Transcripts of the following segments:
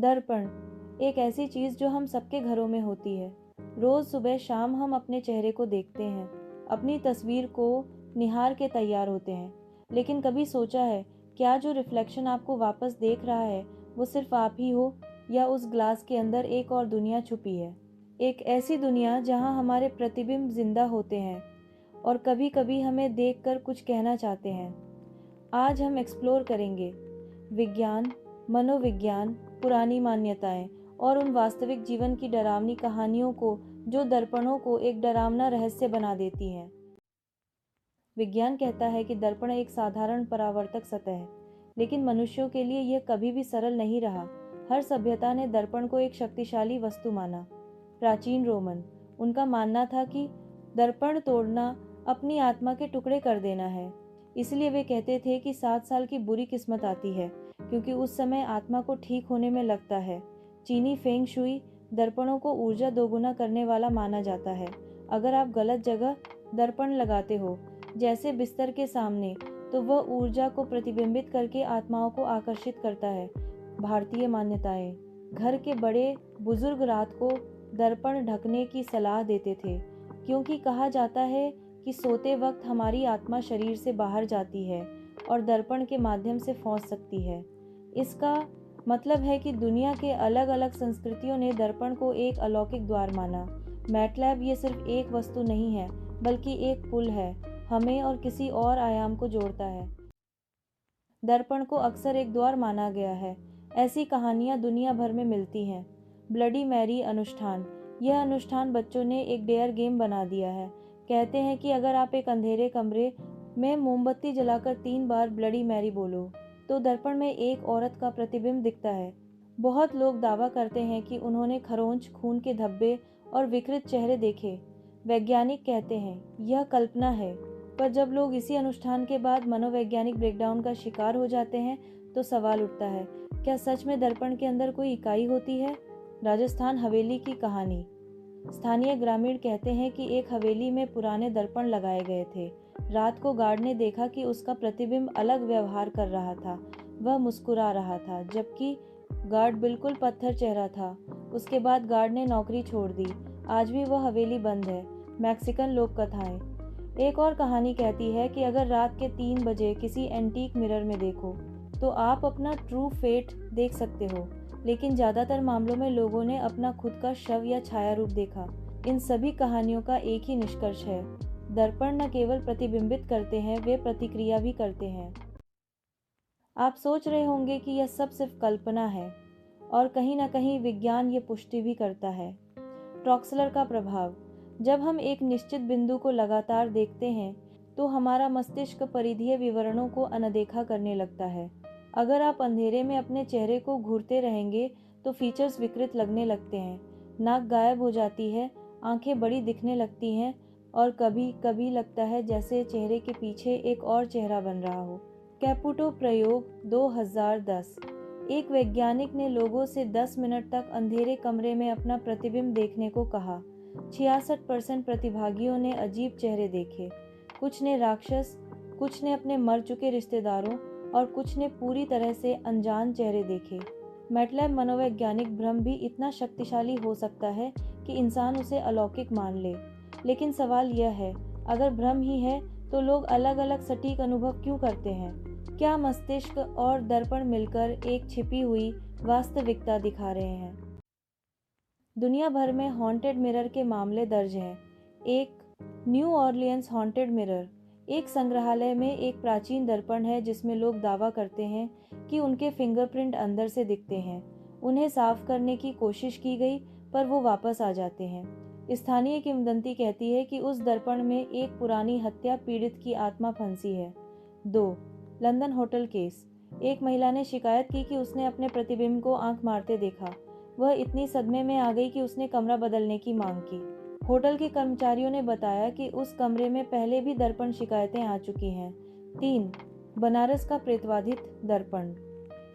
दर्पण एक ऐसी चीज जो हम सबके घरों में होती है। रोज सुबह शाम हम अपने चेहरे को देखते हैं, अपनी तस्वीर को निहार के तैयार होते हैं। लेकिन कभी सोचा है क्या जो रिफ्लेक्शन आपको वापस देख रहा है वो सिर्फ आप ही हो, या उस ग्लास के अंदर एक और दुनिया छुपी है? एक ऐसी दुनिया जहां हमारे प्रतिबिंब जिंदा होते हैं और कभी कभी हमें देखकर कुछ कहना चाहते हैं। आज हम एक्सप्लोर करेंगे विज्ञान, मनोविज्ञान, पुरानी मान्यताएं और उन वास्तविक जीवन की डरावनी कहानियों को जो दर्पणों को एक डरावना रहस्य बना देती हैं। विज्ञान कहता है कि दर्पण एक साधारण परावर्तक सतह है, लेकिन मनुष्यों के लिए यह कभी भी सरल नहीं रहा। हर सभ्यता ने दर्पण को एक शक्तिशाली वस्तु माना। प्राचीन रोमन, उनका मानना था कि दर्पण तोड़ना अपनी आत्मा के टुकड़े कर देना है। इसलिए वे कहते थे कि 7 साल की बुरी किस्मत आती है, क्योंकि उस समय आत्मा को ठीक होने में लगता है। चीनी फेंग शुई दर्पणों को ऊर्जा दोगुना करने वाला माना जाता है। अगर आप गलत जगह दर्पण लगाते हो, जैसे बिस्तर के सामने, तो वह ऊर्जा को प्रतिबिंबित करके आत्माओं को आकर्षित करता है। भारतीय मान्यताएं, घर के बड़े बुजुर्ग रात को दर्पण ढकने की सलाह देते थे, क्योंकि कहा जाता है कि सोते वक्त हमारी आत्मा शरीर से बाहर जाती है और दर्पण के माध्यम से पहुंच सकती है। इसका मतलब है कि दुनिया के अलग अलग संस्कृतियों ने दर्पण को एक अलौकिक द्वार माना। मैटलैब ये सिर्फ एक वस्तु नहीं है, बल्कि एक पुल है, हमें और किसी और आयाम को जोड़ता है। दर्पण को अक्सर एक द्वार माना गया है। ऐसी कहानियां दुनिया भर में मिलती हैं। ब्लडी मैरी अनुष्ठान, यह अनुष्ठान बच्चों ने एक डेयर गेम बना दिया है। कहते हैं कि अगर आप एक अंधेरे कमरे में मोमबत्ती जलाकर 3 बार ब्लडी मैरी बोलो, तो दर्पण में एक औरत का प्रतिबिंब दिखता है। बहुत लोग दावा करते हैं कि उन्होंने खरोंच, खून के धब्बे और विकृत चेहरे देखे। वैज्ञानिक कहते हैं यह कल्पना है, पर जब लोग इसी अनुष्ठान के बाद मनोवैज्ञानिक ब्रेकडाउन का शिकार हो जाते हैं, तो सवाल उठता है, क्या सच में दर्पण के अंदर कोई इकाई होती है? राजस्थान हवेली की कहानी। स्थानीय ग्रामीण कहते हैं कि एक हवेली में पुराने दर्पण लगाए गए थे। रात को गार्ड ने देखा कि उसका प्रतिबिंब अलग व्यवहार कर रहा था। वह मुस्कुरा रहा था, जबकि गार्ड बिल्कुल पत्थर चेहरा था। उसके बाद गार्ड ने नौकरी छोड़ दी। आज भी वह हवेली बंद है। मैक्सिकन लोक कथाएं। एक और कहानी कहती है कि अगर रात के 3 बजे किसी एंटीक मिरर में देखो, तो आप अपना ट्रू फेट देख सकते हो। लेकिन ज़्यादातर मामलों में लोगों ने अपना खुद का शव या छाया रूप देखा। इन सभी कहानियों का एक ही निष्कर्ष है, दर्पण न केवल प्रतिबिंबित करते हैं, वे प्रतिक्रिया भी करते हैं। आप सोच रहे होंगे कि यह सब सिर्फ कल्पना है, और कहीं ना कहीं विज्ञान ये पुष्टि भी करता है। ट्रॉक्सलर का प्रभाव। जब हम एक निश्चित बिंदु को लगातार देखते हैं, तो हमारा मस्तिष्क परिधीय विवरणों को अनदेखा करने लगता है। अगर आप अंधेरे में अपने चेहरे को घूरते रहेंगे, तो फीचर्स विकृत लगने लगते हैं। नाक गायब हो जाती है, आंखें बड़ी दिखने लगती हैं, और कभी कभी लगता है जैसे चेहरे के पीछे एक और चेहरा बन रहा हो। कैपुटो प्रयोग 2010। एक वैज्ञानिक ने लोगों से 10 मिनट तक अंधेरे कमरे में अपना प्रतिबिंब देखने को कहा। 66% प्रतिभागियों ने अजीब चेहरे देखे। कुछ ने राक्षस, कुछ ने अपने मर चुके रिश्तेदारों, और कुछ ने पूरी तरह से अनजान चेहरे देखे। मैटलैब मनोवैज्ञानिक भ्रम भी इतना शक्तिशाली हो सकता है कि इंसान उसे अलौकिक मान ले। लेकिन सवाल यह है, अगर भ्रम ही है, तो लोग अलग अलग सटीक अनुभव क्यों करते हैं? क्या मस्तिष्क और दर्पण मिलकर एक छिपी हुई वास्तविकता दिखा रहे हैं? दुनिया भर में हॉन्टेड मिरर के मामले दर्ज हैं। एक न्यू ऑरलियंस हॉन्टेड मिरर एक संग्रहालय में एक प्राचीन दर्पण है जिसमें लोग दावा करते हैं कि उनके फिंगरप्रिंट अंदर से दिखते हैं। उन्हें साफ करने की कोशिश की गई, पर वो वापस आ जाते हैं। स्थानीय किंवदंती कहती है कि उस दर्पण में एक पुरानी हत्या पीड़ित की आत्मा फंसी है। 2. London hotel case. एक महिला ने शिकायत की कि उसने अपने प्रतिबिंब को आंख मारते देखा। वह इतनी सदमे में आ गई कि उसने कमरा बदलने की मांग की। होटल के कर्मचारियों ने बताया कि उस कमरे में पहले भी दर्पण शिकायतें आ चुकी हैं। 3. बनारस का प्रेतवाधित दर्पण।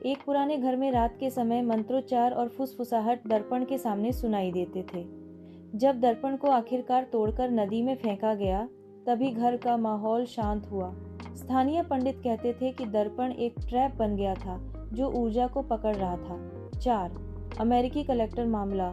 एक पुराने घर में रात के समय मंत्रोच्चार और फुसफुसाहट दर्पण के सामने सुनाई देते थे। जब दर्पण को आखिरकार तोड़कर नदी में फेंका गया, तभी घर का माहौल शांत हुआ। स्थानीय पंडित कहते थे कि दर्पण एक ट्रैप बन गया था जो ऊर्जा को पकड़ रहा था। 4. अमेरिकी कलेक्टर मामला।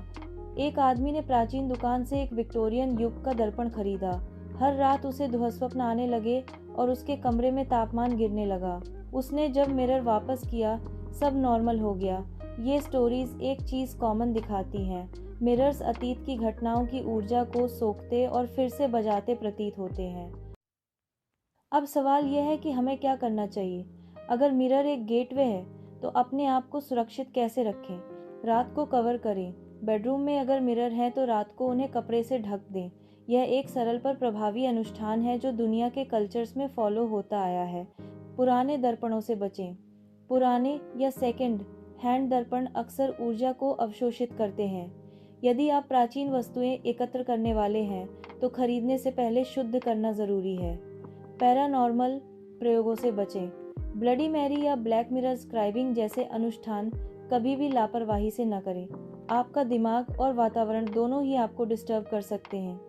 एक आदमी ने प्राचीन दुकान से एक विक्टोरियन युग का दर्पण खरीदा। हर रात उसे दुःस्वप्न आने लगे और उसके कमरे में तापमान गिरने लगा। उसने जब मिरर वापस किया, सब नॉर्मल हो गया। ये स्टोरीज एक चीज़ कॉमन दिखाती हैं। मिरर्स अतीत की घटनाओं की ऊर्जा को सोखते और फिर से बजाते प्रतीत होते हैं। अब सवाल यह है कि हमें क्या करना चाहिए। अगर मिरर एक गेटवे है तो अपने आप को सुरक्षित कैसे रखें। रात को कवर करें। बेडरूम में अगर मिरर हैं तो रात को उन्हें कपड़े से ढक दें। यह एक सरल पर प्रभावी अनुष्ठान है जो दुनिया के कल्चर्स में फॉलो होता आया है। पुराने दर्पणों से बचें। पुराने या सेकंड हैंड दर्पण अक्सर ऊर्जा को अवशोषित करते हैं। यदि आप प्राचीन वस्तुएं एकत्र करने वाले हैं तो खरीदने से पहले शुद्ध करना ज़रूरी है। पैरानॉर्मल प्रयोगों से बचें। ब्लडी मैरी या ब्लैक मिरर स्क्राइबिंग जैसे अनुष्ठान कभी भी लापरवाही से न करें। आपका दिमाग और वातावरण दोनों ही आपको डिस्टर्ब कर सकते हैं।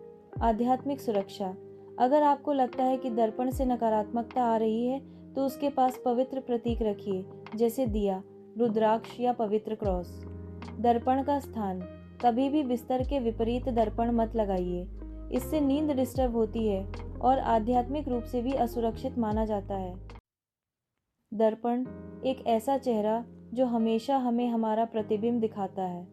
आध्यात्मिक सुरक्षा। अगर आपको लगता है कि दर्पण से नकारात्मकता आ रही है तो उसके पास पवित्र प्रतीक रखिए, जैसे दिया, रुद्राक्ष या पवित्र क्रॉस। दर्पण का स्थान। कभी भी बिस्तर के विपरीत दर्पण मत लगाइए। इससे नींद डिस्टर्ब होती है और आध्यात्मिक रूप से भी असुरक्षित माना जाता है। दर्पण एक ऐसा चेहरा जो हमेशा हमें हमारा प्रतिबिंब दिखाता है,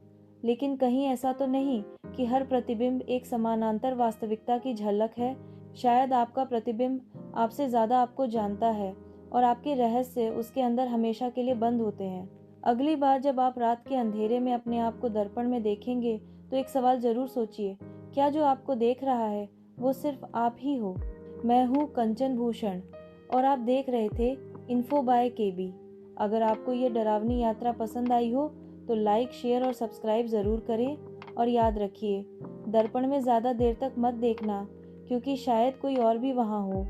लेकिन कहीं ऐसा तो नहीं कि हर प्रतिबिंब एक समानांतर वास्तविकता की झलक है। शायद आपका प्रतिबिंब आपसे ज़्यादा आपको जानता है और आपके रहस्य उसके अंदर हमेशा के लिए बंद होते हैं। अगली बार जब आप रात के अंधेरे में अपने आप को दर्पण में देखेंगे तो एक सवाल ज़रूर सोचिए, क्या जो आपको देख रहा है वो सिर्फ आप ही हो। मैं हूँ कंचन भूषण और आप देख रहे थे इन्फो बाय केबी। अगर आपको ये डरावनी यात्रा पसंद आई हो तो लाइक, शेयर और सब्सक्राइब ज़रूर करें। और याद रखिए, दर्पण में ज़्यादा देर तक मत देखना क्योंकि शायद कोई और भी वहाँ हो।